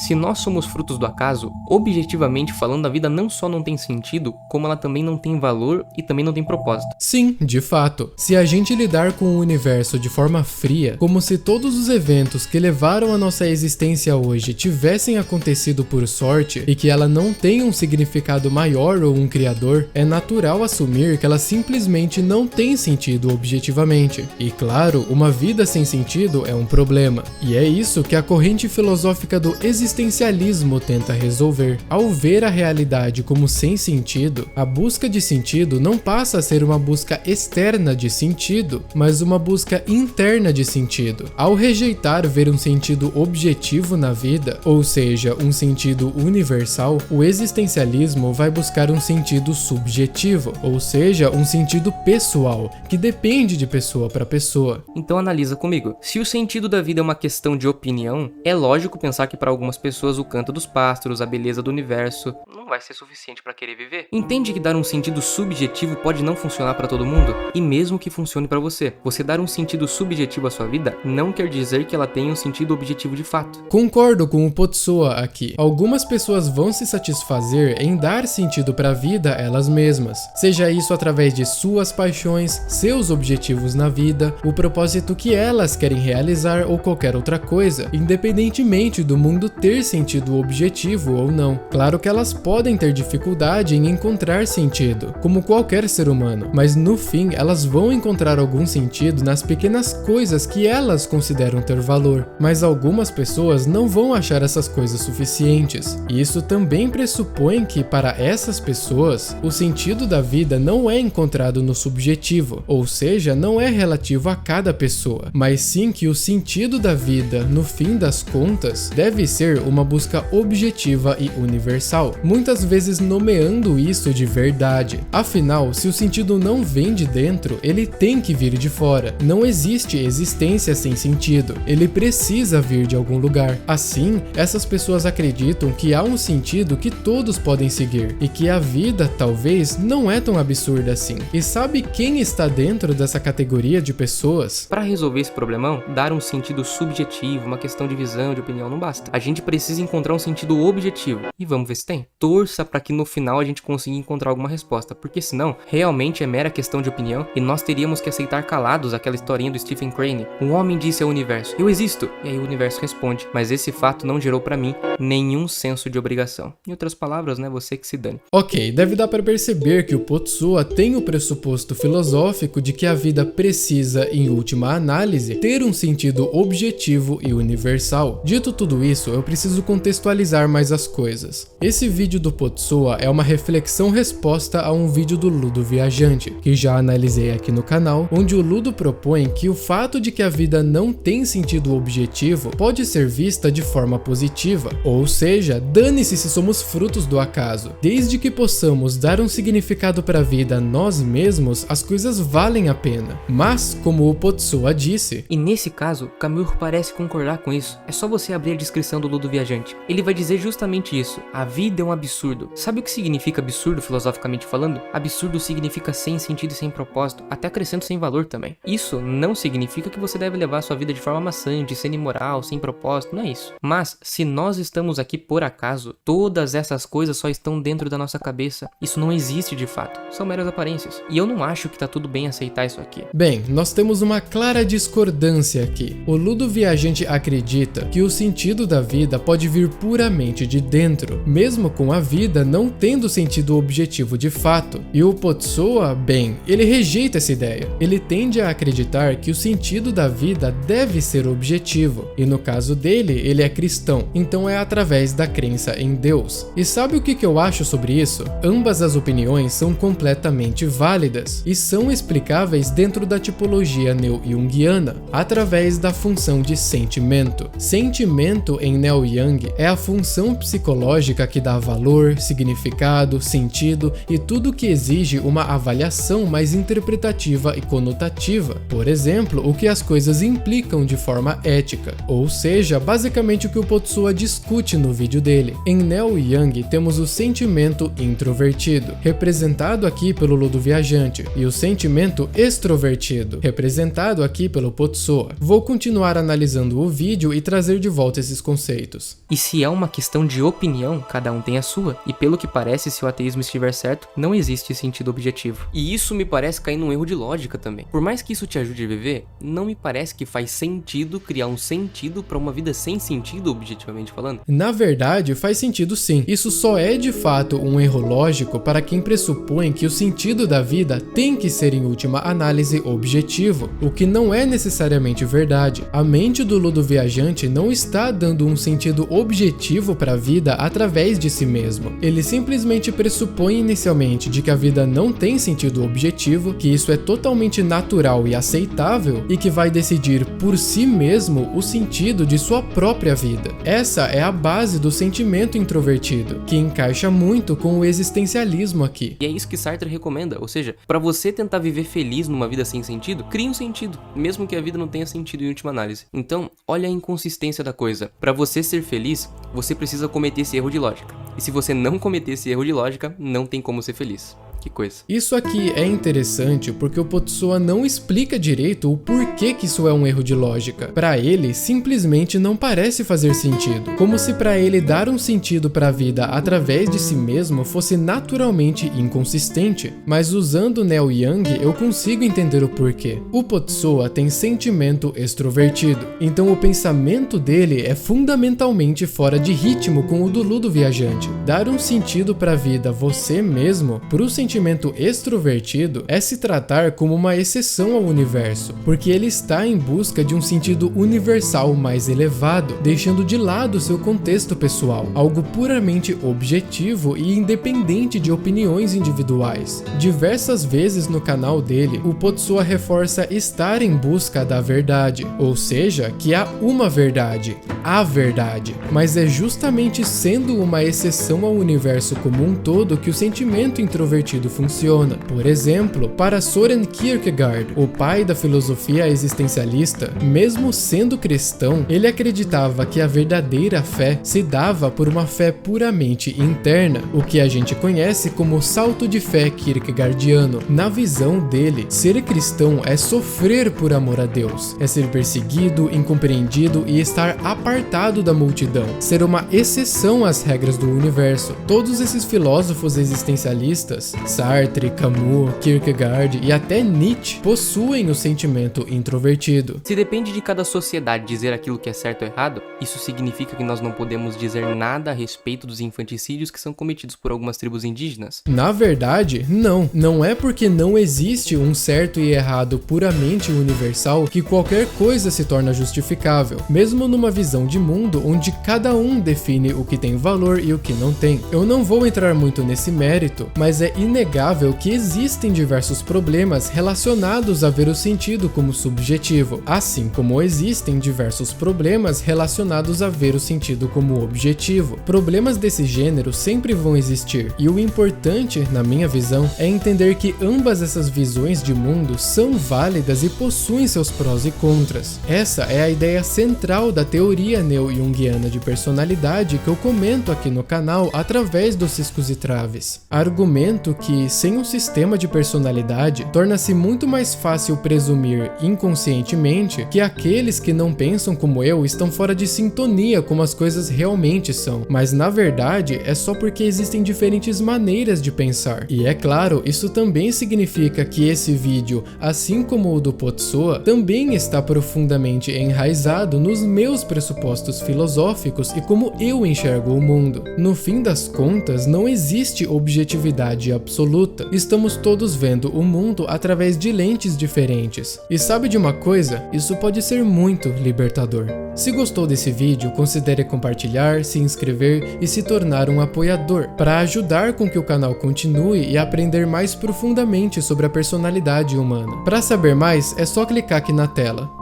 Se nós somos frutos do acaso, objetivamente falando, a vida não só não tem sentido, como ela também não tem valor e também não tem propósito. Sim, de fato. Se a gente lidar com o universo de forma fria, como se todos os eventos que levaram a nossa existência hoje tivessem acontecido por sorte e que ela não tem um significado maior ou um criador, é natural assumir que ela simplesmente não tem sentido objetivamente. E claro, uma vida sem sentido é um problema. E é isso que a corrente filosófica do existencialismo tenta resolver. Ao ver a realidade como sem sentido, a busca de sentido não passa a ser uma busca externa de sentido, mas uma busca interna de sentido. Ao rejeitar ver um sentido objetivo na vida, ou seja, um sentido universal, o existencialismo vai buscar um sentido subjetivo, ou seja, um sentido pessoal, que depende de pessoa para pessoa. Então analisa comigo. Se o sentido da vida é uma questão de opinião, é lógico pensar que para algumas pessoas o canto dos pássaros, a beleza do universo, não vai ser suficiente para querer viver. Entende que dar um sentido subjetivo pode não funcionar para todo mundo? E mesmo que funcione para você, você dar um sentido subjetivo à sua vida não quer dizer que ela tenha um sentido objetivo de fato. Concordo com o Potsoa aqui. Algumas pessoas vão se satisfazer em dar sentido para a vida elas mesmas, seja isso através de suas paixões, seus objetivos na vida, o propósito que elas querem realizar ou qualquer outra coisa, independentemente do mundo ter sentido objetivo ou não. Claro que elas podem ter dificuldade em encontrar sentido, como qualquer ser humano, mas no fim elas vão encontrar algum sentido nas pequenas coisas que elas consideram ter valor. Mas algumas pessoas não vão achar essas coisas suficientes, e isso também pressupõe que para essas pessoas o sentido da vida não é encontrado no subjetivo, ou seja, não é relativo a cada pessoa, mas sim que o sentido da vida, no fim das contas, deve ser uma busca objetiva e universal, muitas vezes nomeando isso de verdade. Afinal, se o sentido não vem de dentro, ele tem que vir de fora. Não existe existência sem sentido, ele precisa vir de algum lugar. Assim, essas pessoas acreditam que há um sentido que todos podem seguir, e que a vida talvez não é tão absurda assim. E sabe quem está dentro dessa categoria de pessoas? Para resolver esse problemão, dar um sentido subjetivo, uma questão de visão, de opinião, não basta. A gente precisa encontrar um sentido objetivo. E vamos ver se tem. Torça para que no final a gente consiga encontrar alguma resposta, porque senão, realmente é mera questão de opinião e nós teríamos que aceitar calados aquela historinha do Stephen Crane. Um homem disse ao universo, eu existo. E aí o universo responde, mas esse fato não gerou para mim nenhum senso de obrigação. Em outras palavras, né, você que se dane. Ok, deve dar para perceber que o Potsoa tem o pressuposto filosófico de que a vida precisa, em última análise, ter um sentido objetivo e universal. Dito tudo isso, eu preciso contextualizar mais as coisas. Esse vídeo do Potsoa é uma reflexão-resposta a um vídeo do Ludo Viajante, que já analisei aqui no canal, onde o Ludo propõe que o fato de que a vida não tem sentido objetivo pode ser vista de forma positiva, ou seja, dane-se se somos frutos do acaso. Desde que possamos dar um significado para a vida nós mesmos, as coisas valem a pena. Mas, como o Potsoa disse... E nesse caso, Camus parece concordar com isso. É só você abrir a descrição do Ludo Viajante. Ele vai dizer justamente isso. A vida é um absurdo. Sabe o que significa absurdo, filosoficamente falando? Absurdo significa sem sentido e sem propósito, até acrescento sem valor também. Isso não significa que você deve levar a sua vida de forma maçante, sem moral, sem propósito, não é isso. Mas, se nós estamos aqui por acaso, todas essas coisas só estão dentro da nossa cabeça. Isso não existe de fato. São meras aparências. E eu não acho que tá tudo bem aceitar isso aqui. Bem, nós temos uma clara discordância aqui. O Ludo Viajante acredita que o sentido da vida pode vir puramente de dentro, mesmo com a vida não tendo sentido objetivo de fato. E o Potsoa, bem, ele rejeita essa ideia. Ele tende a acreditar que o sentido da vida deve ser objetivo. E no caso dele, ele é cristão, então é através da crença em Deus. E sabe o que eu acho sobre isso? Ambas as opiniões são completamente válidas e são explicáveis dentro da tipologia neo-jungiana, através da função de sentimento. Sentimento em Neo Jung é a função psicológica que dá valor valor, significado, sentido e tudo que exige uma avaliação mais interpretativa e conotativa. Por exemplo, o que as coisas implicam de forma ética, ou seja, basicamente o que o Potsuwa discute no vídeo dele. Em Neo Yang temos o sentimento introvertido, representado aqui pelo Ludo Viajante, e o sentimento extrovertido, representado aqui pelo Potsuwa. Vou continuar analisando o vídeo e trazer de volta esses conceitos. E se é uma questão de opinião, cada um tem a sua, e pelo que parece, se o ateísmo estiver certo, não existe sentido objetivo. E isso me parece cair num erro de lógica também. Por mais que isso te ajude a viver, não me parece que faz sentido criar um sentido para uma vida sem sentido, objetivamente falando. Na verdade, faz sentido sim. Isso só é de fato um erro lógico para quem pressupõe que o sentido da vida tem que ser em última análise objetivo, o que não é necessariamente verdade. A mente do Ludo Viajante não está dando um sentido objetivo para a vida através de si mesmo. Ele simplesmente pressupõe inicialmente de que a vida não tem sentido objetivo, que isso é totalmente natural e aceitável e que vai decidir por si mesmo o sentido de sua própria vida. Essa é a base do sentimento introvertido, que encaixa muito com o existencialismo aqui. E é isso que Sartre recomenda, ou seja, para você tentar viver feliz numa vida sem sentido, crie um sentido, mesmo que a vida não tenha sentido em última análise. Então, olha a inconsistência da coisa. Para você ser feliz, você precisa cometer esse erro de lógica. E se você não cometer esse erro de lógica, não tem como ser feliz. Que coisa. Isso aqui é interessante porque o Potsuwa não explica direito o porquê que isso é um erro de lógica. Para ele, simplesmente não parece fazer sentido. Como se para ele dar um sentido para a vida através de si mesmo fosse naturalmente inconsistente. Mas usando Neo Yang, eu consigo entender o porquê. O Potsuwa tem sentimento extrovertido, então o pensamento dele é fundamentalmente fora de ritmo com o do Ludo Viajante. Dar um sentido para a vida você mesmo, pro sentimento extrovertido, é se tratar como uma exceção ao universo, porque ele está em busca de um sentido universal mais elevado, deixando de lado seu contexto pessoal, algo puramente objetivo e independente de opiniões individuais. Diversas vezes no canal dele, o Potsuwa reforça estar em busca da verdade, ou seja, que há uma verdade, a verdade, mas é justamente sendo uma exceção ao universo como um todo que o sentimento introvertido funciona. Por exemplo, para Søren Kierkegaard, o pai da filosofia existencialista, mesmo sendo cristão, ele acreditava que a verdadeira fé se dava por uma fé puramente interna, o que a gente conhece como salto de fé kierkegaardiano. Na visão dele, ser cristão é sofrer por amor a Deus, é ser perseguido, incompreendido e estar apartado da multidão, ser uma exceção às regras do universo. Todos esses filósofos existencialistas, Sartre, Camus, Kierkegaard e até Nietzsche, possuem o sentimento introvertido. Se depende de cada sociedade dizer aquilo que é certo ou errado, isso significa que nós não podemos dizer nada a respeito dos infanticídios que são cometidos por algumas tribos indígenas? Na verdade, não. Não é porque não existe um certo e errado puramente universal que qualquer coisa se torna justificável, mesmo numa visão de mundo onde cada um define o que tem valor e o que não tem. Eu não vou entrar muito nesse mérito, mas é inegável que existem diversos problemas relacionados a ver o sentido como subjetivo, assim como existem diversos problemas relacionados a ver o sentido como objetivo. Problemas desse gênero sempre vão existir, e o importante, na minha visão, é entender que ambas essas visões de mundo são válidas e possuem seus prós e contras. Essa é a ideia central da teoria neo-jungiana de personalidade que eu comento aqui no canal através dos ciscos e traves. Argumento que, sem um sistema de personalidade, torna-se muito mais fácil presumir inconscientemente que aqueles que não pensam como eu estão fora de sintonia como as coisas realmente são, mas na verdade é só porque existem diferentes maneiras de pensar. E é claro, isso também significa que esse vídeo, assim como o do Potsuwa, também está profundamente enraizado nos meus pressupostos filosóficos e como eu enxergo o mundo. No fim das contas, não existe objetividade absoluta. Estamos todos vendo o mundo através de lentes diferentes. E sabe de uma coisa? Isso pode ser muito libertador. Se gostou desse vídeo, considere compartilhar, se inscrever e se tornar um apoiador, para ajudar com que o canal continue e aprender mais profundamente sobre a personalidade humana. Para saber mais, é só clicar aqui na tela.